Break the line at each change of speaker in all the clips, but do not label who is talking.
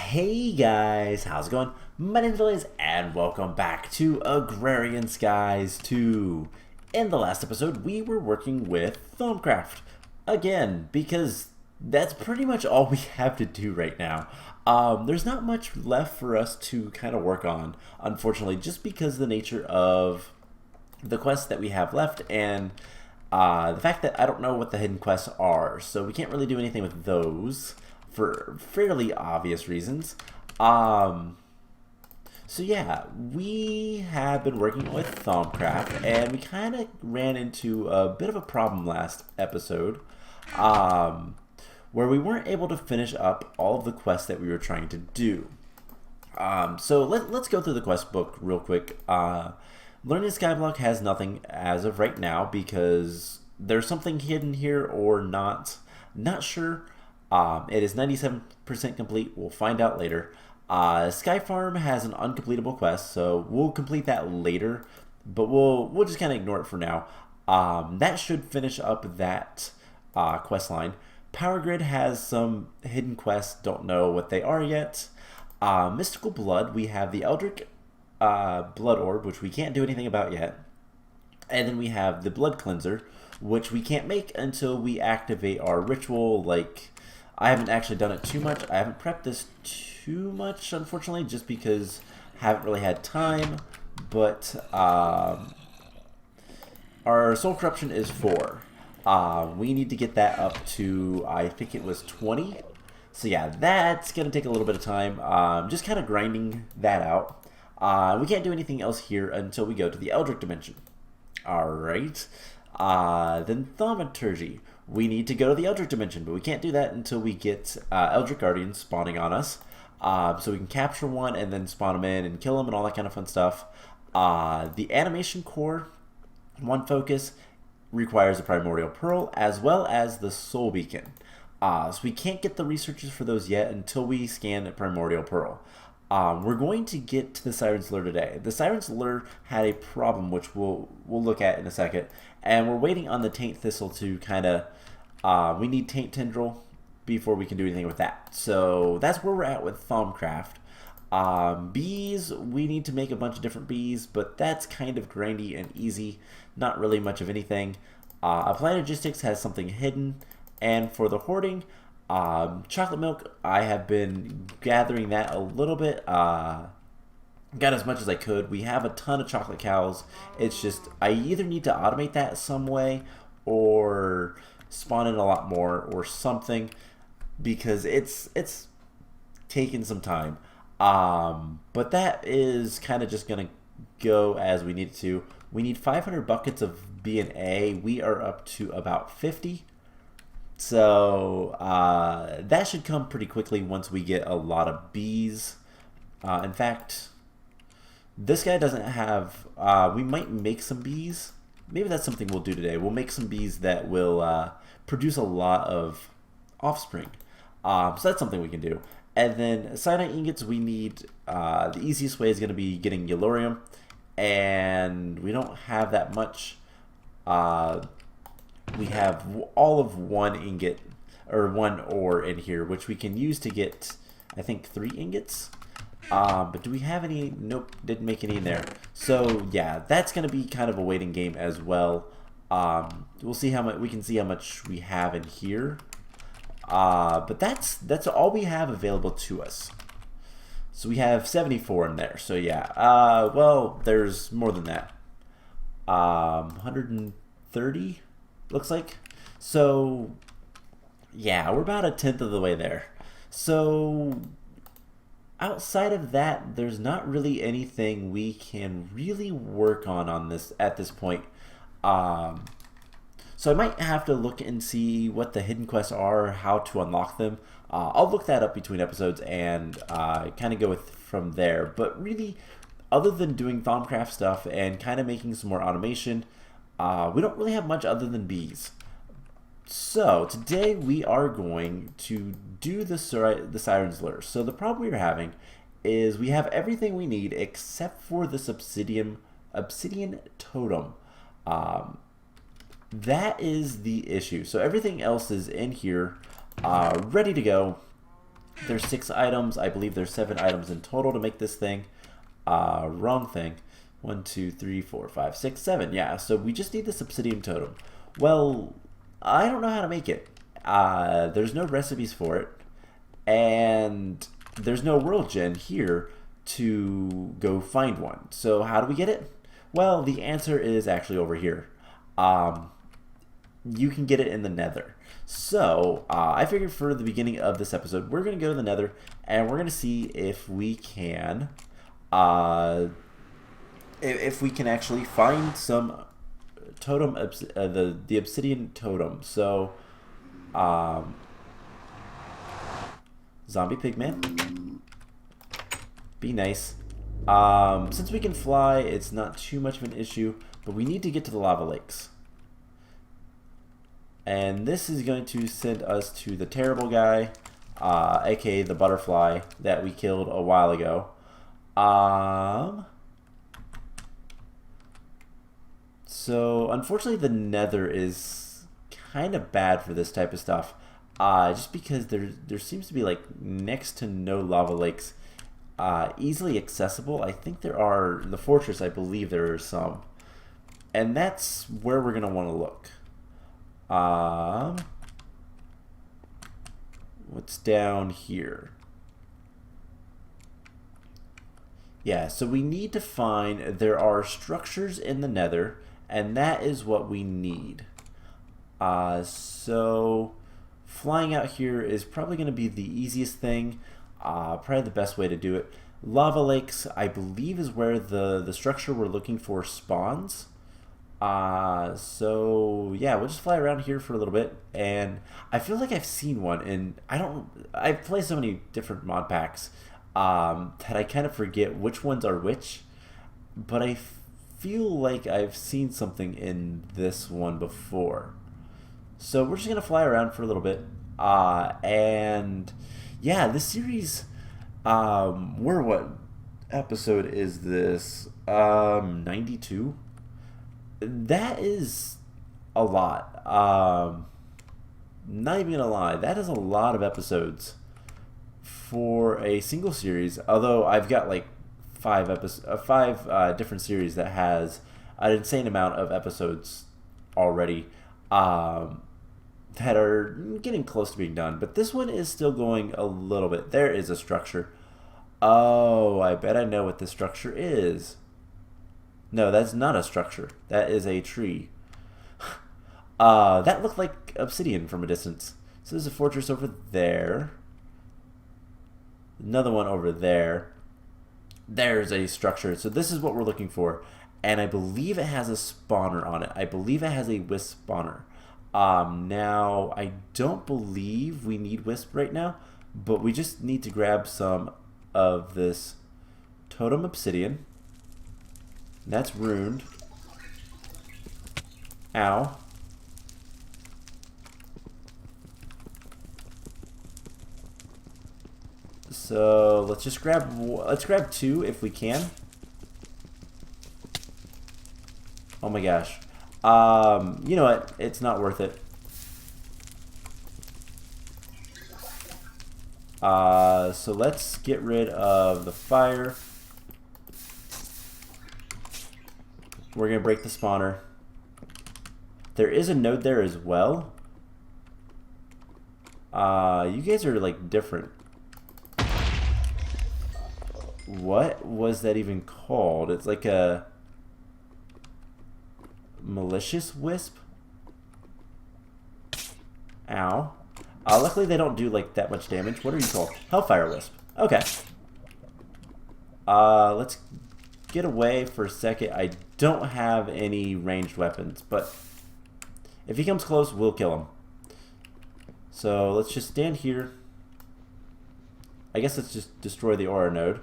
Hey guys, how's it going? My name's Liz, and welcome back to Agrarian Skies 2. In the last episode, we were working with Thaumcraft again, because that's pretty much all we have to do right now. There's not much left for us to kind of work on, unfortunately, just because of the nature of the quests that we have left, and the fact that I don't know what the hidden quests are, so we can't really do anything with those for fairly obvious reasons. So yeah, we have been working with Thaumcraft, and we kind of ran into a bit of a problem last episode, where we weren't able to finish up all of the quests that we were trying to do. So let's go through the quest book real quick. Learning skyblock has nothing as of right now because there's something hidden here or not. Not sure. It is 97% complete. We'll find out later. Sky Farm has an uncompletable quest, so we'll complete that later. But we'll just kind of ignore it for now. That should finish up that quest line. Power Grid has some hidden quests. Don't know what they are yet. Mystical Blood, we have the Eldritch Blood Orb, which we can't do anything about yet. And then we have the Blood Cleanser, which we can't make until we activate our ritual. Like, I haven't actually done it too much. I haven't prepped this too much, unfortunately, just because I haven't really had time. But our Soul Corruption is 4. We need to get that up to, I think it was 20. So yeah, that's going to take a little bit of time. Just kind of grinding that out. We can't do anything else here until we go to the Eldritch Dimension. Alright. Then Thaumaturgy. We need to go to the Eldritch Dimension, but we can't do that until we get Eldritch Guardians spawning on us. So we can capture one and then spawn them in and kill them and all that kind of fun stuff. The Animation Core, one focus, requires a Primordial Pearl as well as the Soul Beacon. So we can't get the researches for those yet until we scan a Primordial Pearl. We're going to get to the Siren's Lure today. The Siren's Lure had a problem, which we'll look at in a second, and we're waiting on the Taint Thistle to kind of, we need Taint Tendril before we can do anything with that. So that's where we're at with Thaumcraft. Bees, we need to make a bunch of different bees, but that's kind of grindy and easy, not really much of anything. Applied Logistics has something hidden, and for the hoarding, chocolate milk, I have been gathering that a little bit. Got as much as I could. We have a ton of chocolate cows. It's just I either need to automate that some way or spawn in a lot more or something, because it's taking some time. But that is kind of just gonna go as we need it to. We need 500 buckets of B and A. We are up to about 50. So that should come pretty quickly once we get a lot of bees. In fact, this guy doesn't have, we might make some bees. Maybe that's something we'll do today. We'll make some bees that will produce a lot of offspring. So that's something we can do. And then cyanide ingots, we need, the easiest way is going to be getting Yellorium. And we don't have that much. We have all of one ingot, or one ore in here, which we can use to get, I think, 3 ingots. But do we have any? Nope, didn't make any in there. So yeah, that's going to be kind of a waiting game as well. We'll see how much, we can see how much we have in here. But that's all we have available to us. So we have 74 in there. So yeah, well, there's more than that. 130. Looks like. So yeah, we're about 1/10 of the way there. So outside of that, there's not really anything we can really work on this at this point. So I might have to look and see what the hidden quests are, how to unlock them. I'll look that up between episodes and kind of go from there. But really, other than doing Thaumcraft stuff and kind of making some more automation, we don't really have much other than bees. So today we are going to do the Siren's Lure. So the problem we're having is we have everything we need except for this obsidian totem. That is the issue. So everything else is in here, ready to go. There's 6 items. I believe there's 7 items in total to make this thing. Wrong thing. 1, 2, 3, 4, 5, 6, 7. Yeah, so we just need this obsidian totem. Well, I don't know how to make it. There's no recipes for it. And there's no world gen here to go find one. So how do we get it? Well, the answer is actually over here. You can get it in the Nether. So I figured for the beginning of this episode, we're going to go to the Nether and we're going to see if we can actually find some totem, the obsidian totem. So zombie pigman, be nice. Since we can fly, it's not too much of an issue, but we need to get to the lava lakes. And this is going to send us to the terrible guy, aka the butterfly that we killed a while ago. So unfortunately the Nether is kind of bad for this type of stuff. Just because there seems to be like next to no lava lakes easily accessible. I think there are, the fortress, I believe there are some. And that's where we're going to want to look. What's down here? Yeah, so we need to find, there are structures in the Nether, and that is what we need. So flying out here is probably going to be the easiest thing, probably the best way to do it. Lava lakes, I believe, is where the structure we're looking for spawns. So yeah, we'll just fly around here for a little bit, and I feel like I've seen one, and I've played so many different mod packs that I kind of forget which ones are which, but I feel like I've seen something in this one before. So we're just gonna fly around for a little bit, and yeah, this series, what episode is this? 92. That is a lot. Not even gonna lie, that is a lot of episodes for a single series. Although I've got like 5 different series that has an insane amount of episodes already that are getting close to being done. But this one is still going a little bit. There is a structure. Oh, I bet I know what this structure is. No, that's not a structure. That is a tree. That looked like obsidian from a distance. So there's a fortress over there. Another one over there. There's a structure. So this is what we're looking for. And I believe it has a spawner on it. I believe it has a wisp spawner. Now, I don't believe we need wisp right now, but we just need to grab some of this totem obsidian. That's ruined. Ow. So let's just grab 2 if we can. Oh my gosh. You know what? It's not worth it. So let's get rid of the fire. We're going to break the spawner. There is a node there as well. You guys are like different. What was that even called? It's like a malicious wisp. Ow. Luckily they don't do like that much damage. What are you called? Hellfire wisp. Okay. Let's get away for a second. I don't have any ranged weapons, but if he comes close, we'll kill him. So let's just stand here. I guess let's just destroy the aura node,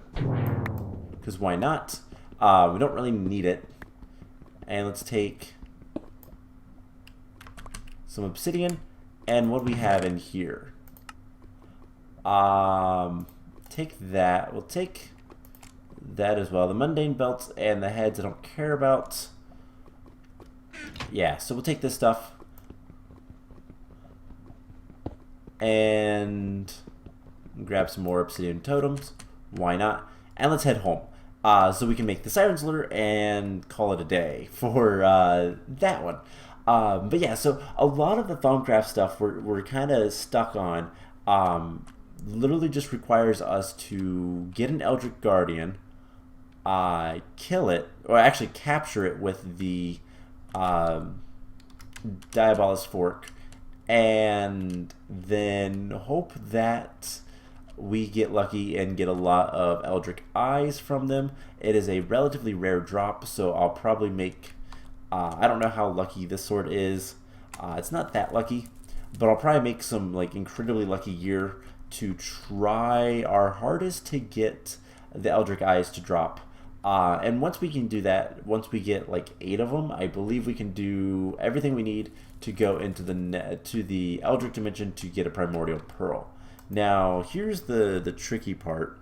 because why not? We don't really need it. And let's take some obsidian. And what do we have in here? Take that. We'll take that as well. The mundane belts and the heads I don't care about. Yeah, so we'll take this stuff. And grab some more obsidian totems. Why not? And let's head home. So we can make the Siren's Lure and call it a day for that one. But yeah, so a lot of the Thaumcraft stuff we're kind of stuck on. Literally just requires us to get an Eldritch Guardian, kill it, or actually capture it with the Diabolus Fork, and then hope that we get lucky and get a lot of Eldritch Eyes from them. It is a relatively rare drop, so I'll probably make, I don't know how lucky this sword is. It's not that lucky, but I'll probably make some like incredibly lucky gear to try our hardest to get the Eldritch Eyes to drop. And once we can do that, once we get like 8 of them, I believe we can do everything we need to go into the Eldritch Dimension to get a Primordial Pearl. Now, here's the tricky part.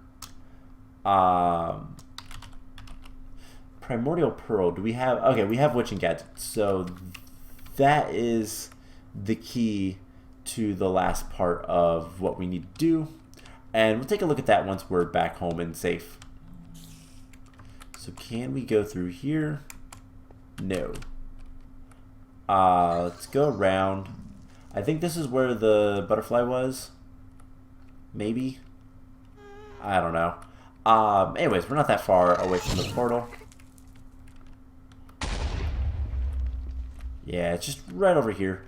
Primordial Pearl, do we have... Okay, we have Witching Gadget, so that is the key to the last part of what we need to do. And we'll take a look at that once we're back home and safe. So can we go through here? No. Let's go around. I think this is where the butterfly was. Maybe. I don't know. Anyways, we're not that far away from the portal. Yeah, it's just right over here.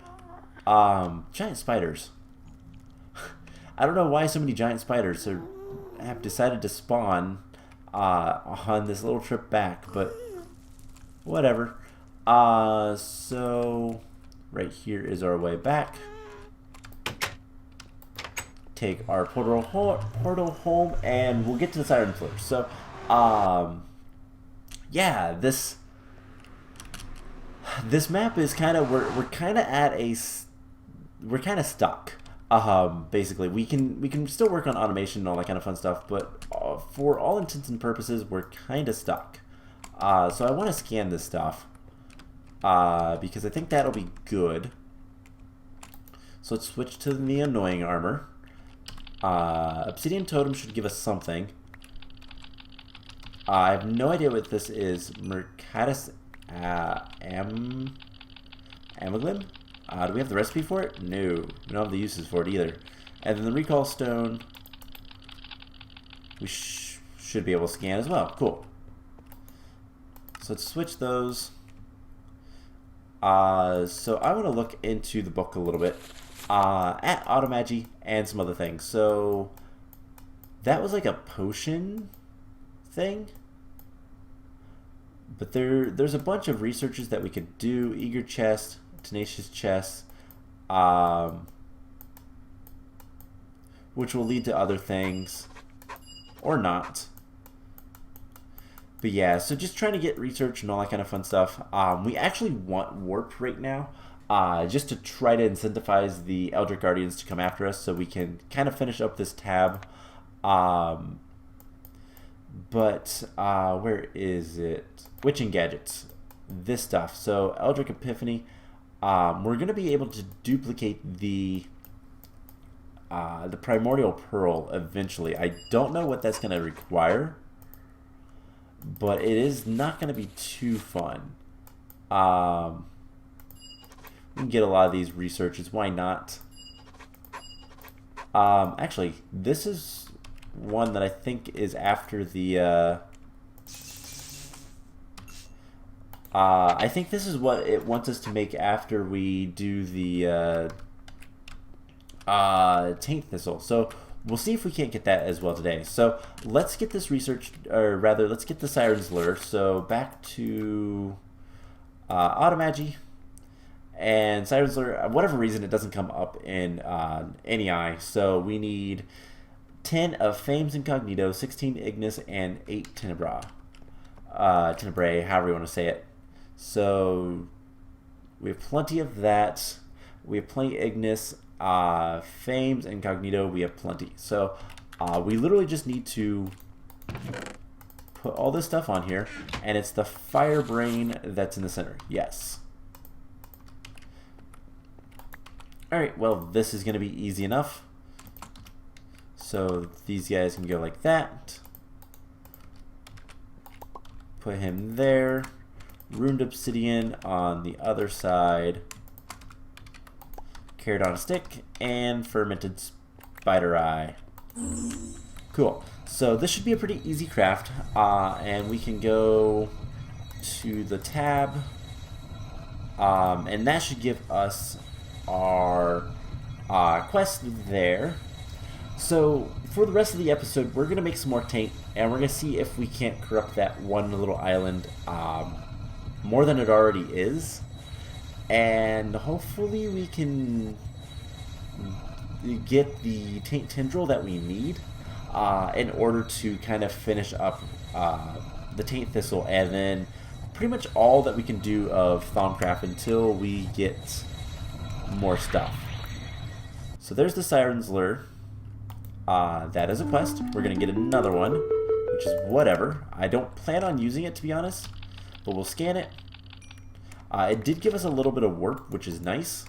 Giant spiders. I don't know why so many giant spiders have decided to spawn on this little trip back, but whatever. So right here is our way back. Take our portal home, and we'll get to the Siren's Lure. So, yeah, this map is kind of we're kind of stuck. Basically, we can still work on automation and all that kind of fun stuff, but for all intents and purposes, we're kind of stuck. So I want to scan this stuff because I think that'll be good. So let's switch to the annoying armor. Obsidian Totem should give us something. I have no idea what this is. Mercatus Amaglim? Do we have the recipe for it? No. We don't have the uses for it either. And then the Recall Stone, we should be able to scan as well. Cool. So let's switch those. So I want to look into the book a little bit. At Automagy and some other things. So that was like a potion thing. But there's a bunch of researches that we could do. Eager Chest, Tenacious Chest, which will lead to other things. Or not. But yeah, so just trying to get research and all that kind of fun stuff. We actually want Warp right now. Just to try to incentivize the Eldritch Guardians to come after us so we can kind of finish up this tab. But where is it? Witching Gadgets. This stuff. So Eldritch Epiphany. We're going to be able to duplicate the Primordial Pearl eventually. I don't know what that's going to require, but it is not going to be too fun. We can get a lot of these researches. Why not? Actually, this is one that I think is after the... I think this is what it wants us to make after we do the Taint Thistle. So we'll see if we can't get that as well today. So let's get this research, or rather, let's get the Siren's Lure. So back to Automagy. And Siren's Lure, for whatever reason, it doesn't come up in any eye. So we need 10 of Fame's Incognito, 16 Ignis, and 8 Tenebrae. Tenebrae, however you want to say it. So we have plenty of that. We have plenty of Ignis. Fame's Incognito, we have plenty. So we literally just need to put all this stuff on here. And it's the Fire Brain that's in the center. Yes. Alright, well, this is going to be easy enough. So these guys can go like that. Put him there. Ruined obsidian on the other side. Carrot on a stick. And fermented spider eye. Cool. So this should be a pretty easy craft. And we can go to the tab. And that should give us our quest there. So for the rest of the episode, we're going to make some more Taint, and we're going to see if we can't corrupt that one little island more than it already is. And hopefully we can get the Taint Tendril that we need in order to kind of finish up the Taint Thistle, and then pretty much all that we can do of Thaumcraft until we get more stuff. So there's the Siren's Lure. That is a quest. We're going to get another one, which is whatever. I don't plan on using it, to be honest, but we'll scan it. It did give us a little bit of warp, which is nice.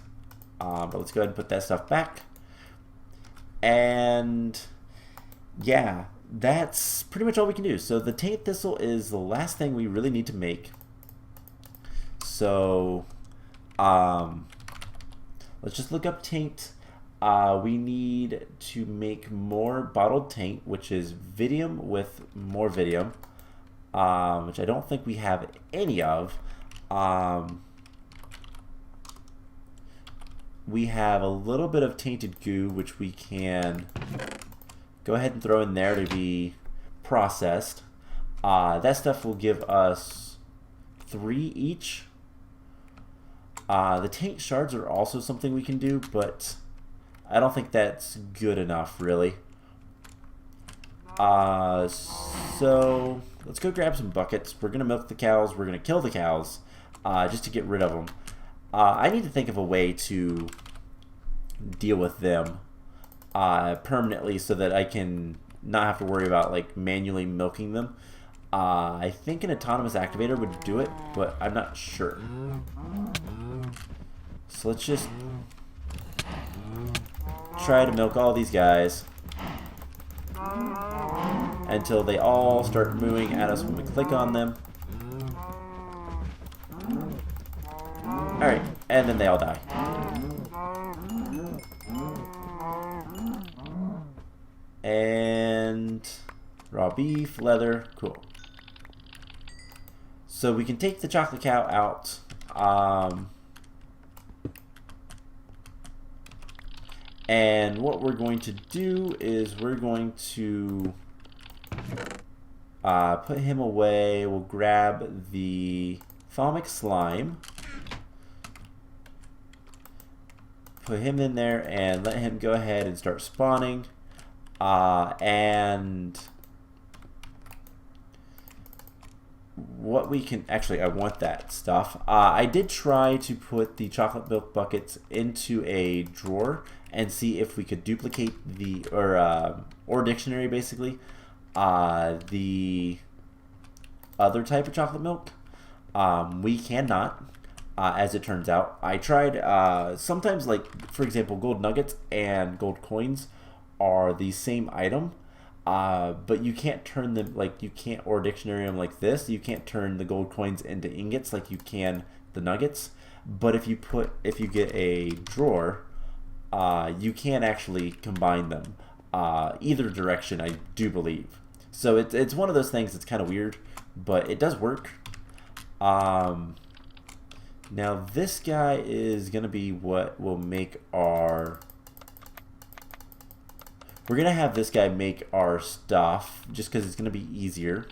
But let's go ahead and put that stuff back. And yeah, that's pretty much all we can do. So the Taint Thistle is the last thing we really need to make. So let's just look up Taint. We need to make more bottled Taint, which is Vidium with more Vidium, which I don't think we have any of. We have a little bit of tainted goo, which we can go ahead and throw in there to be processed. That stuff will give us 3 each. The Taint shards are also something we can do, but I don't think that's good enough, really. So let's go grab some buckets. We're going to milk the cows. We're going to kill the cows just to get rid of them. I need to think of a way to deal with them permanently so that I can not have to worry about like manually milking them. I think an autonomous activator would do it, but I'm not sure. So let's just try to milk all these guys until they all start mooing at us when we click on them. Alright, and then they all die. And raw beef, leather, cool. So we can take the chocolate cow out. And what we're going to do is we're going to put him away. We'll grab the Thaumic slime. Put him in there and let him go ahead and start spawning. And what we can actually, I want that stuff. I did try to put the chocolate milk buckets into a drawer and see if we could duplicate the or dictionary basically the other type of chocolate milk. We cannot. As it turns out, I tried. Sometimes, like for example, gold nuggets and gold coins are the same item, but you can't turn them like you can't or dictionary them like this. You can't turn the gold coins into ingots like you can the nuggets. But if you get a drawer, you can actually combine them either direction. I do believe. So it's one of those things that's kind of weird, but it does work. Now this guy is going to be what will make our... We're going to have this guy make our stuff just because it's going to be easier.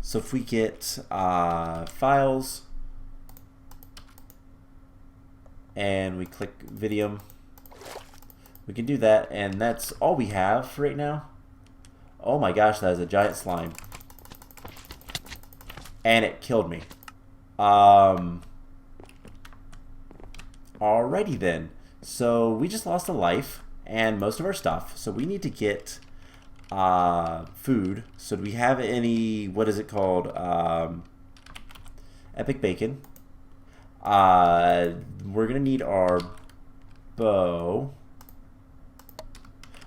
So if we get files and we click Vidium, we can do that, and that's all we have for right now. Oh my gosh, that is a giant slime. And it killed me. Alrighty then. So we just lost a life and most of our stuff. So we need to get food. So do we have any, what is it called? Epic bacon. We're gonna need our bow.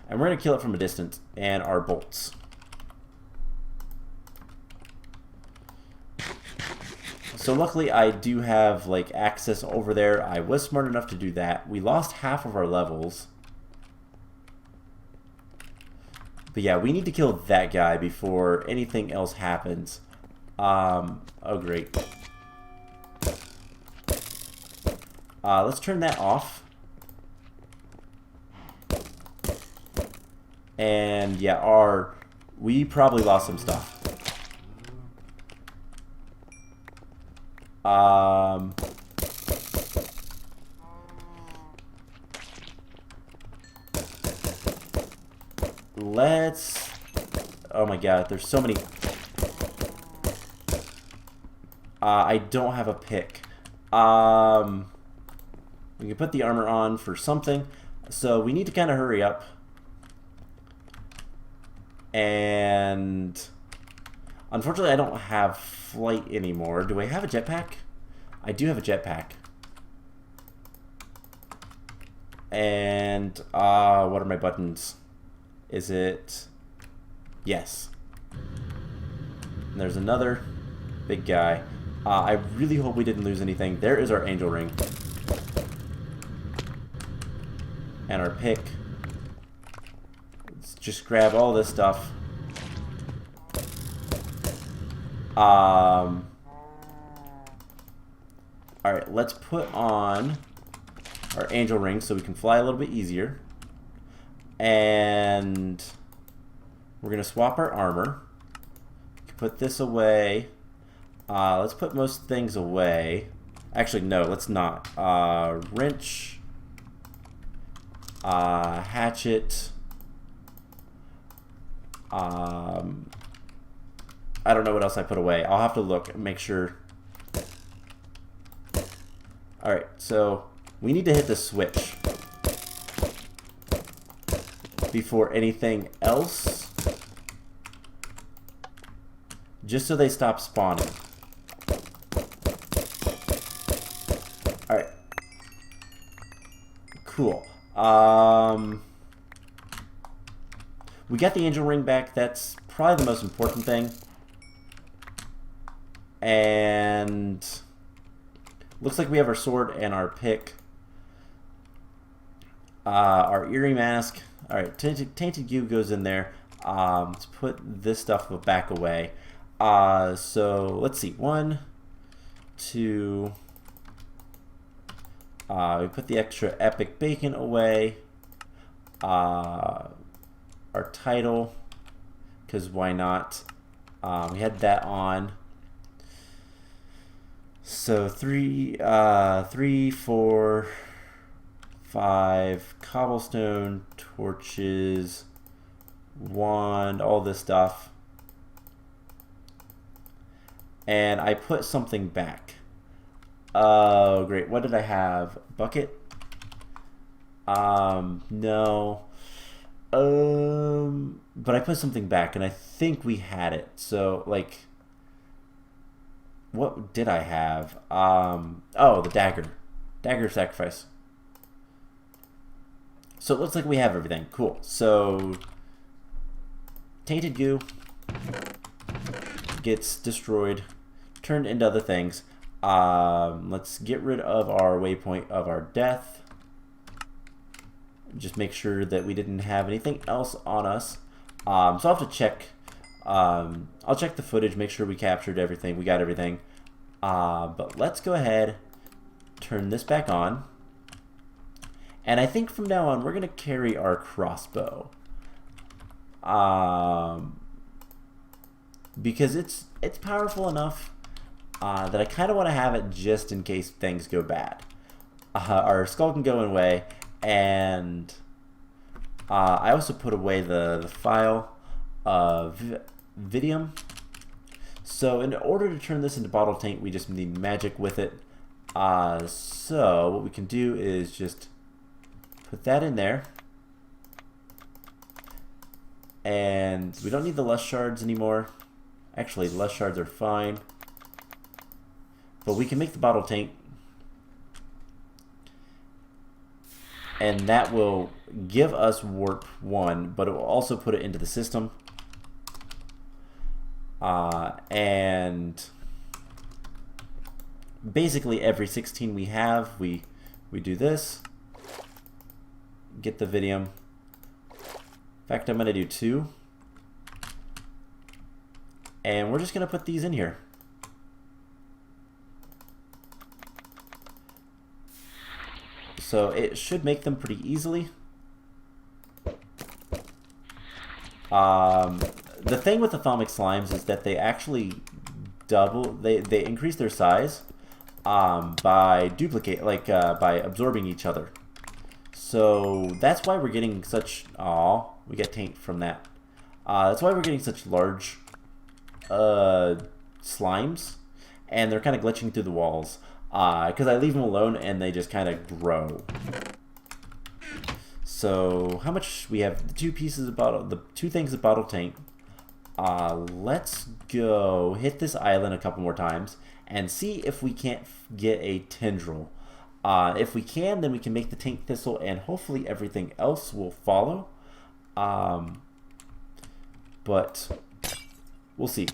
And we're going to kill it from a distance. And our bolts. So luckily I do have like access over there. I was smart enough to do that. We lost half of our levels. But yeah, we need to kill that guy before anything else happens. Oh great. Let's turn that off. And yeah, we probably lost some stuff. Let's... Oh my god, there's so many... I don't have a pick. We can put the armor on for something. So we need to kind of hurry up. And... Unfortunately, I don't have flight anymore. Do I have a jetpack? I do have a jetpack. And, what are my buttons? Is it... Yes. And there's another big guy. I really hope we didn't lose anything. There is our angel ring. And our pick. Let's just grab all this stuff. Alright, let's put on our angel ring so we can fly a little bit easier. And we're going to swap our armor. Put this away. Let's put most things away. Actually, no, let's not. Wrench. Hatchet. I don't know what else I put away. I'll have to look and make sure. Alright, so we need to hit the switch before anything else. Just so they stop spawning. Alright. Cool. We got the angel ring back. That's probably the most important thing. And looks like we have our sword and our pick. Our eerie mask. Alright, tainted goo goes in there. Let's put this stuff back away. So let's see. 1, 2. We put the extra epic bacon away. Our title, because why not? We had that on. So 3, 4, 5 cobblestone, torches, wand, all this stuff. And I put something back. Oh, great. What did I have? Bucket? No. But I put something back, and I think we had it. So, like, what did I have? Oh, the dagger. Dagger sacrifice. So it looks like we have everything. Cool. So, tainted goo gets destroyed, turned into other things. Let's get rid of our waypoint of our death. Just make sure that we didn't have anything else on us. So I'll have to check. I'll check the footage, make sure we captured everything. We got everything. But let's go ahead, turn this back on. And I think from now on, we're going to carry our crossbow. Because it's powerful enough that I kind of want to have it just in case things go bad. Our skull can go away, and I also put away the file of Vidium. So in order to turn this into bottle taint, we just need magic with it. So what we can do is just put that in there. And we don't need the lust shards anymore. Actually, the lust shards are fine. But we can make the bottle taint. and that will give us warp 1, but it will also put it into the system. And basically every 16 we have, we do this, get the Vidium. In fact, I'm going to do 2. And we're just going to put these in here. So it should make them pretty easily. The thing with the Thaumic slimes is that they actually they increase their size by by absorbing each other. So that's why we're getting such, we get taint from that. That's why we're getting such large slimes, and they're kind of glitching through the walls. Because I leave them alone and they just kind of grow. So how much we have? The 2 pieces of bottle, the 2 things of bottle taint. Let's go hit this island a couple more times and see if we can't get a Tendril. If we can, then we can make the Taint Thistle, and hopefully everything else will follow. But we'll see.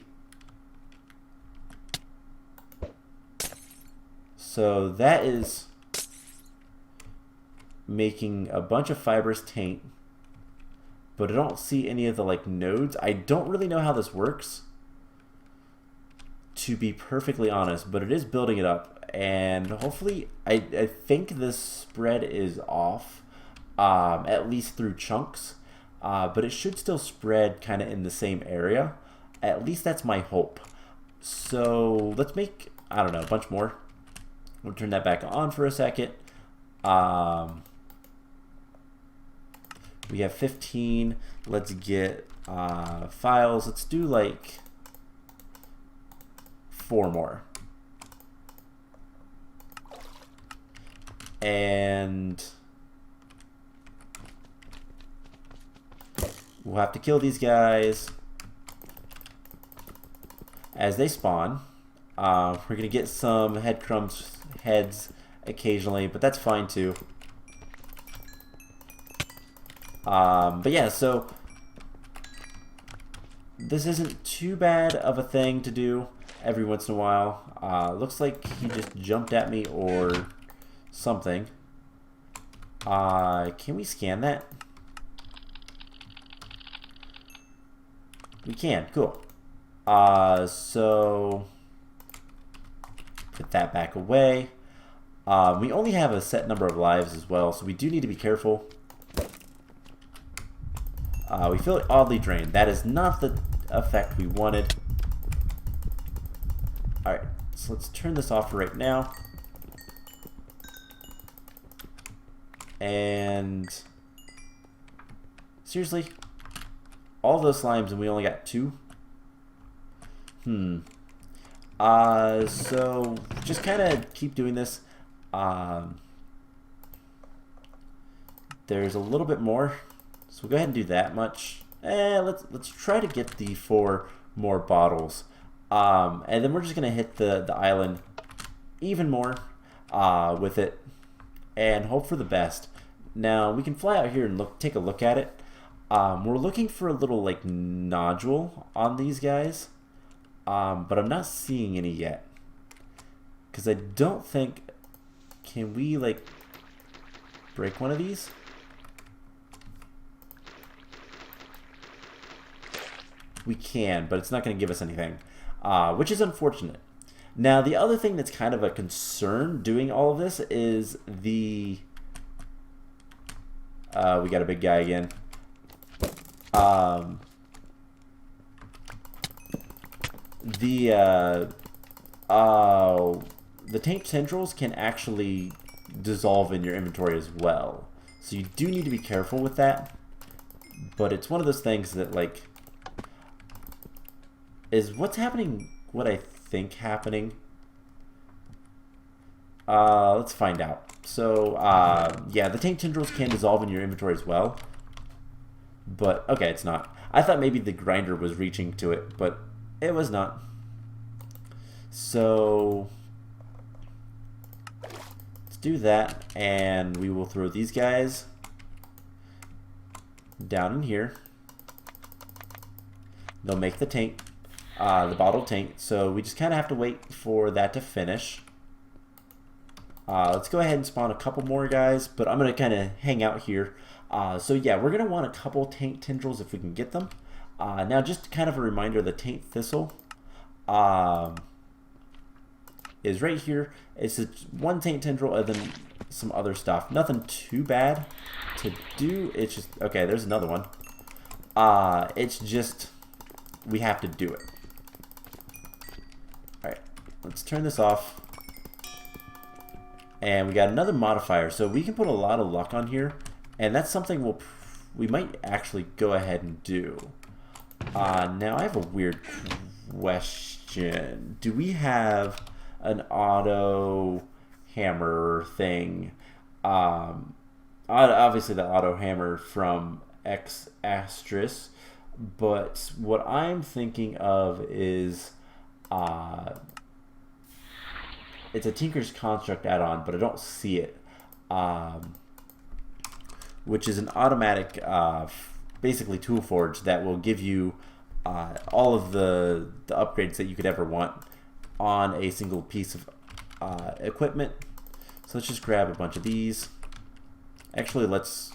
So that is making a bunch of fibrous taint, but I don't see any of the nodes. I don't really know how this works, to be perfectly honest, but it is building it up, and hopefully I think this spread is off, at least through chunks, but it should still spread kind of in the same area. At least that's my hope. So let's make, I don't know, a bunch more. We'll turn that back on for a second. We have 15. Let's get files. Let's do 4 more. And we'll have to kill these guys as they spawn. We're going to get some heads occasionally, but that's fine too. But yeah, so this isn't too bad of a thing to do every once in a while. Looks like he just jumped at me or something. Can we scan that? We can, cool. So put that back away. We only have a set number of lives as well, so we do need to be careful. We feel it oddly drained. That is not the effect we wanted. Alright, so let's turn this off right now. And seriously? All those slimes and we only got 2? So just kind of keep doing this. There's a little bit more, so we'll go ahead and do that much. Let's try to get the 4 more bottles, and then we're just gonna hit the island even more with it, and hope for the best. Now we can fly out here and take a look at it. We're looking for a little nodule on these guys, but I'm not seeing any yet, because I don't think. Can we break one of these? We can, but it's not going to give us anything, which is unfortunate. Now, the other thing that's kind of a concern doing all of this is we got a big guy again. The Taint Tendrils can actually dissolve in your inventory as well, so you do need to be careful with that. But it's one of those things that is what's happening what I think happening? Let's find out. So yeah, the Taint Tendrils can dissolve in your inventory as well, but okay, it's not. I thought maybe the grinder was reaching to it, but it was not. So let's do that, and we will throw these guys down in here. They'll make the taint, the bottle taint, so we just kind of have to wait for that to finish. Let's go ahead and spawn a couple more guys, but I'm going to kind of hang out here. So yeah, we're going to want a couple taint tendrils if we can get them. Now just kind of a reminder, the taint thistle is right here. It's one taint tendril and then some other stuff. Nothing too bad to do. It's just, okay, there's another one. It's just, we have to do it. Alright, let's turn this off. And we got another modifier, so we can put a lot of luck on here, and that's something we might actually go ahead and do. Now I have a weird question. Do we have an auto hammer thing? Obviously the auto hammer from X asterisk, but what I'm thinking of is it's a Tinker's Construct add-on, but I don't see it, which is an automatic basically tool forge that will give you all of the upgrades that you could ever want on a single piece of equipment. So let's just grab a bunch of these. Actually, let's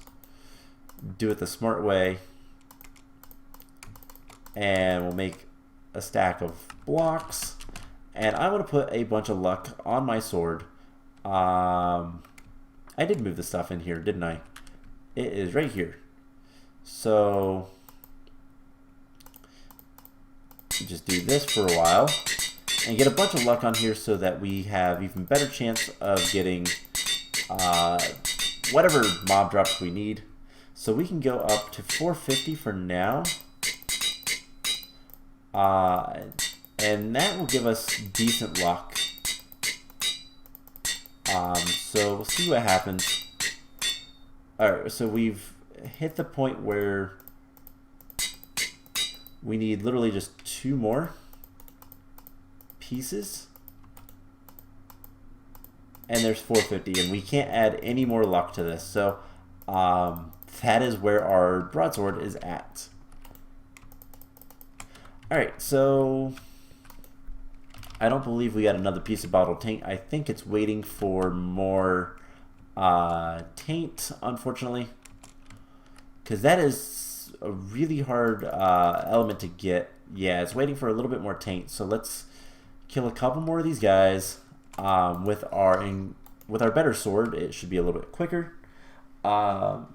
do it the smart way, and we'll make a stack of blocks. And I want to put a bunch of luck on my sword. I did move the stuff in here, didn't I? It is right here. So just do this for a while and get a bunch of luck on here so that we have even better chance of getting whatever mob drops we need. So we can go up to 450 for now. And that will give us decent luck. So we'll see what happens. Alright, so we've hit the point where we need literally just 2 more pieces. And there's 450, and we can't add any more luck to this. So that is where our broadsword is at. Alright, so I don't believe we got another piece of bottle taint. I think it's waiting for more taint, unfortunately, because that is a really hard element to get. Yeah, it's waiting for a little bit more taint. So let's kill a couple more of these guys with our better sword. It should be a little bit quicker, and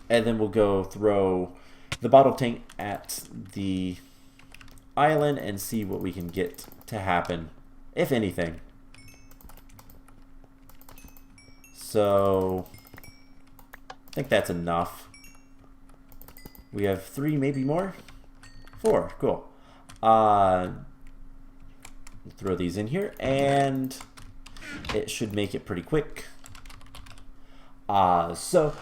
then we'll go throw the bottle taint at the island and see what we can get to happen, if anything. So I think that's enough. We have 3, maybe more. 4, cool. Throw these in here and it should make it pretty quick. So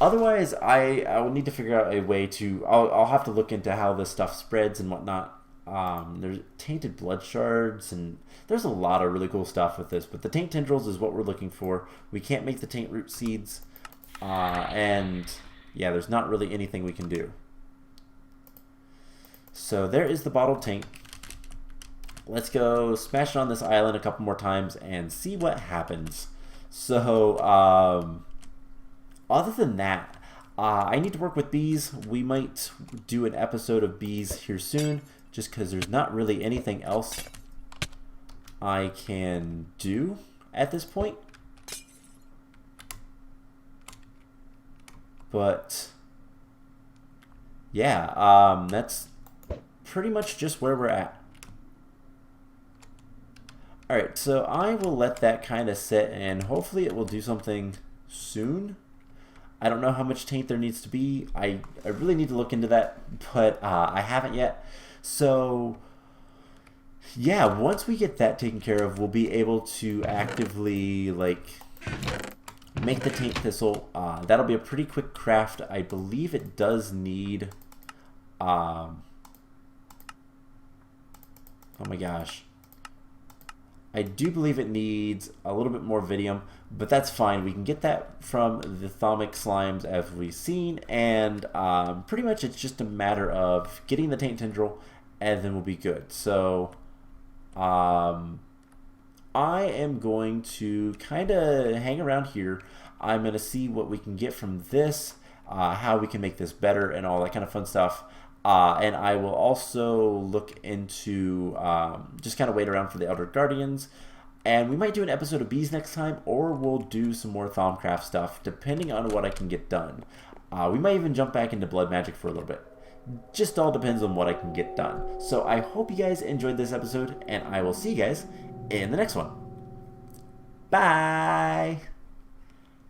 otherwise I will need to figure out a way to, I'll have to look into how this stuff spreads and whatnot. There's tainted blood shards, and there's a lot of really cool stuff with this, but the taint tendrils is what we're looking for. We can't make the taint root seeds, and yeah, there's not really anything we can do. So there is the bottled taint. Let's go smash it on this island a couple more times and see what happens. So other than that, I need to work with bees. We might do an episode of bees here soon, just because there's not really anything else I can do at this point. But yeah, that's pretty much just where we're at. Alright, so I will let that kind of sit, and hopefully it will do something soon. I don't know how much taint there needs to be. I really need to look into that, but I haven't yet. So yeah, once we get that taken care of, we'll be able to actively make the taint thistle. That'll be a pretty quick craft. I believe it does need oh my gosh, I do believe it needs a little bit more Vidium, but that's fine. We can get that from the Thaumcraft slimes as we've seen, and pretty much it's just a matter of getting the Taint Tendril, and then we'll be good. So I am going to kind of hang around here. I'm going to see what we can get from this, how we can make this better, and all that kind of fun stuff. And I will also look into just kind of wait around for the Elder Guardians. And we might do an episode of Bees next time, or we'll do some more Thaumcraft stuff, depending on what I can get done. We might even jump back into Blood Magic for a little bit. Just all depends on what I can get done. So I hope you guys enjoyed this episode, and I will see you guys in the next one. Bye!